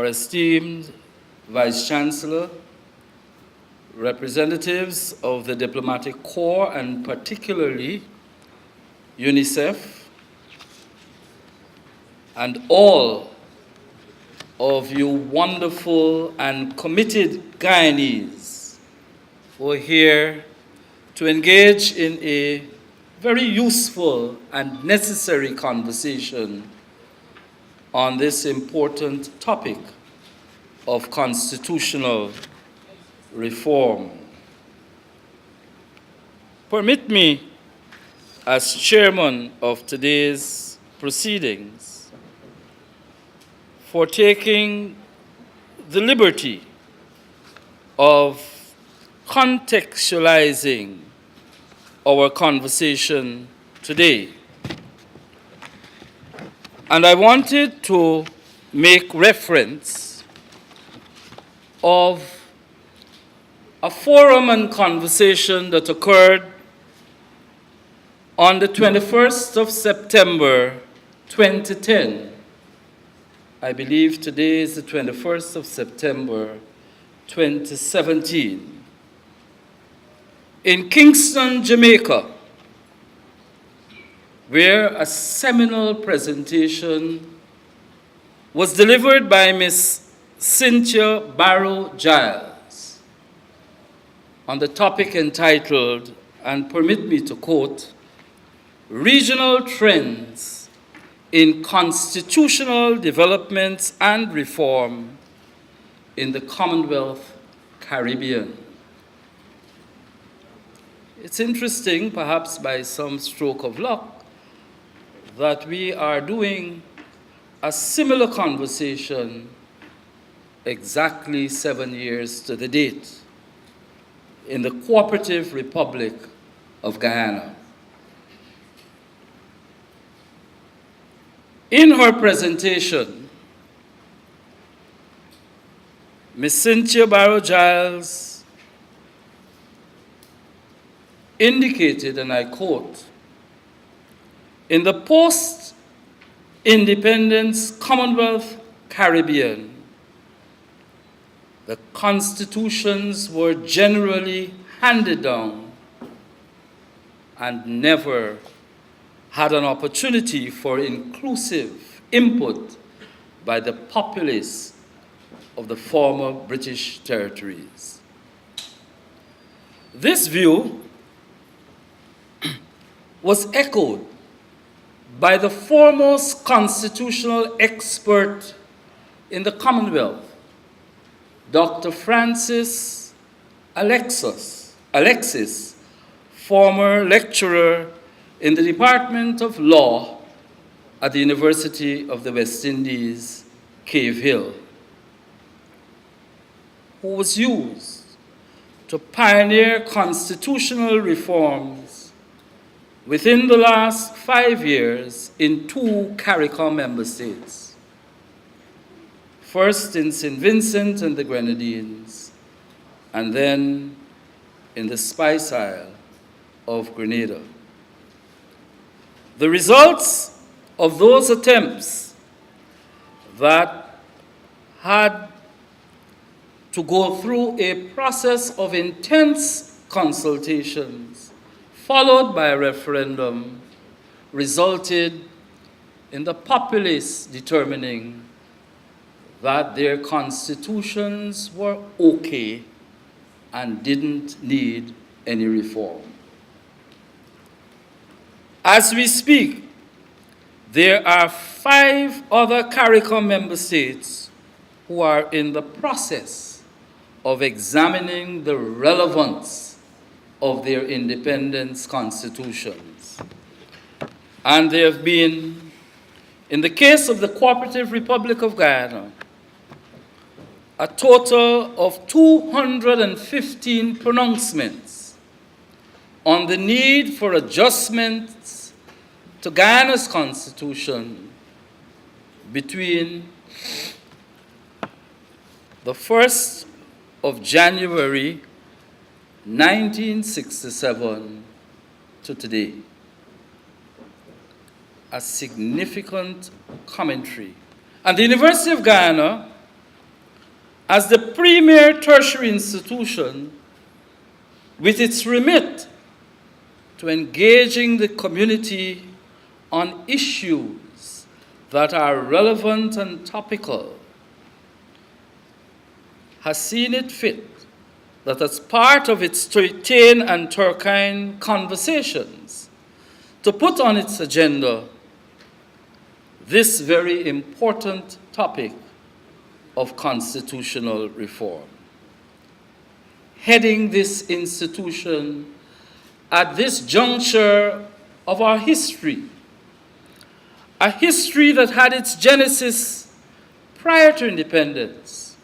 esteemed Vice Chancellor, representatives of the Diplomatic Corps, and particularly UNICEF, and all of you wonderful and committed Guyanese who are here to engage in a very useful and necessary conversation on this important topic of constitutional reform. Permit me, as chairman of today's proceedings, for taking the liberty of contextualizing our conversation today. And I wanted to make reference of a forum and conversation that occurred on the 21st of September 2010. I believe today is the 21st of September 2017. In Kingston, Jamaica, where a seminal presentation was delivered by Miss Cynthia Barrow-Giles on the topic entitled, and permit me to quote, "Regional Trends in Constitutional Developments and Reform in the Commonwealth Caribbean." It's interesting, perhaps by some stroke of luck, that we are doing a similar conversation exactly 7 years to the date in the Cooperative Republic of Guyana. In her presentation, Ms. Cynthia Barrow-Giles indicated, and I quote, "In the post-independence Commonwealth Caribbean, the constitutions were generally handed down and never had an opportunity for inclusive input by the populace of the former British territories. This view was echoed by the foremost constitutional expert in the Commonwealth, Dr. Francis Alexis, former lecturer in the Department of Law at the University of the West Indies, Cave Hill, who was used to pioneer constitutional reforms within the last 5 years in 2 CARICOM member states, first in St. Vincent and the Grenadines, and then in the Spice Isle of Grenada. The results of those attempts that had to go through a process of intense consultations, followed by a referendum, resulted in the populace determining that their constitutions were okay and didn't need any reform. As we speak, there are 5 other CARICOM member states who are in the process of examining the relevance of their independence constitutions. And there have been, in the case of the Cooperative Republic of Guyana, a total of 215 pronouncements on the need for adjustments to Guyana's constitution between the 1st of January 1967 to today. A significant commentary. And the University of Guyana as the premier tertiary institution with its remit to engaging the community on issues that are relevant and topical, has seen it fit that as part of its Tain and Turkeyen conversations, to put on its agenda this very important topic of constitutional reform. Heading this institution at this juncture of our history, a history that had its genesis prior to independence,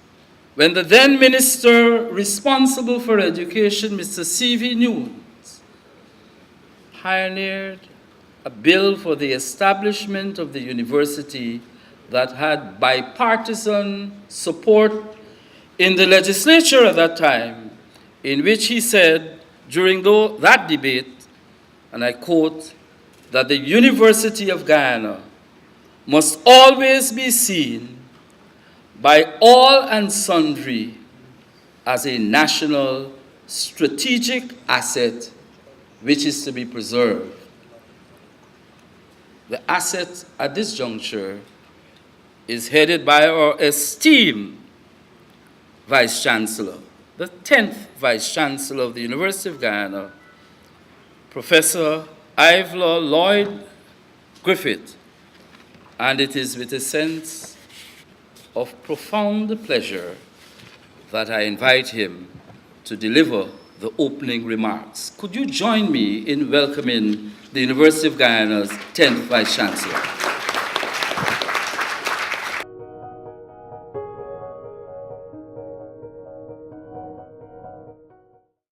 when the then minister responsible for education, Mr. Sylvie, pioneered a bill for the establishment of the university that had bipartisan support in the legislature at that time, in which he said during that debate, and I quote, that the University of Guyana must always be seen by all and sundry as a national strategic asset which is to be preserved. The asset at this juncture is headed by our esteemed Vice Chancellor, the 10th Vice Chancellor of the University of Guyana, Professor Ivelaw Lloyd Griffith, and it is with a sense of profound pleasure that I invite him to deliver the opening remarks. Could you join me in welcoming the University of Guyana's 10th Vice Chancellor?